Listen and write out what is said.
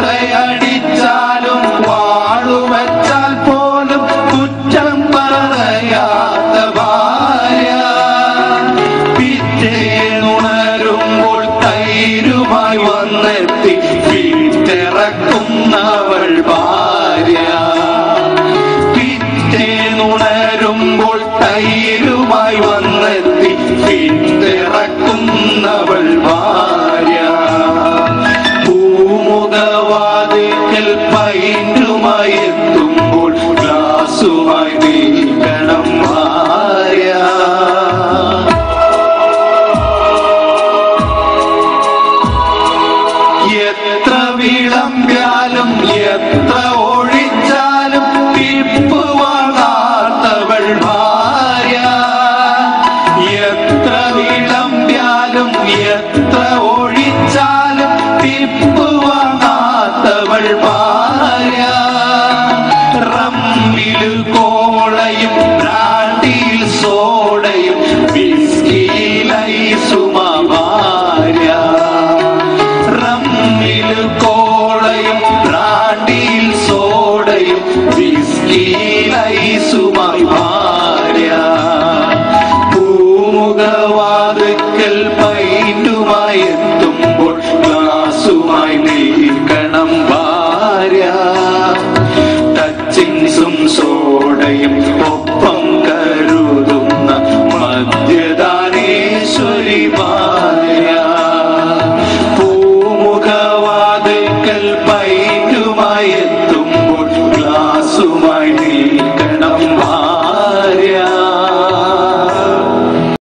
എത്രയടിച്ചാലും വാളുവച്ചാൽ പോലും കുറ്റം പറയാത്ത ഭാര്യ. പിറ്റേന്നുണരുമ്പോൾ തൈരുമായി വന്നെത്തി വീട്ടിറക്കുന്നവൾ ഭാര്യ. പിറ്റേന്നുണരുമ്പോൾ തൈരുമായി വന്നെത്തി വീട്ടിറക്കുന്നവൾ ഭാര്യ. പൂമുഖവാതിക്കൽ പൈന്റുമായി എത്തുമ്പോൾ ഗ്ലാസുമായി നീക്കണം ഭാര്യ. എത്ര വിളമ്പ്യാലും എത്ര ഒഴിച്ചാലും തീർപ്പ് വാങ്ങാത്തവൾ ഭാര്യ. എത്ര വിളമ്പ്യാലും എത്ര ഒഴിച്ചാലും തീർപ്പ് വാങ്ങാത്തവൾ ഭാര്യ.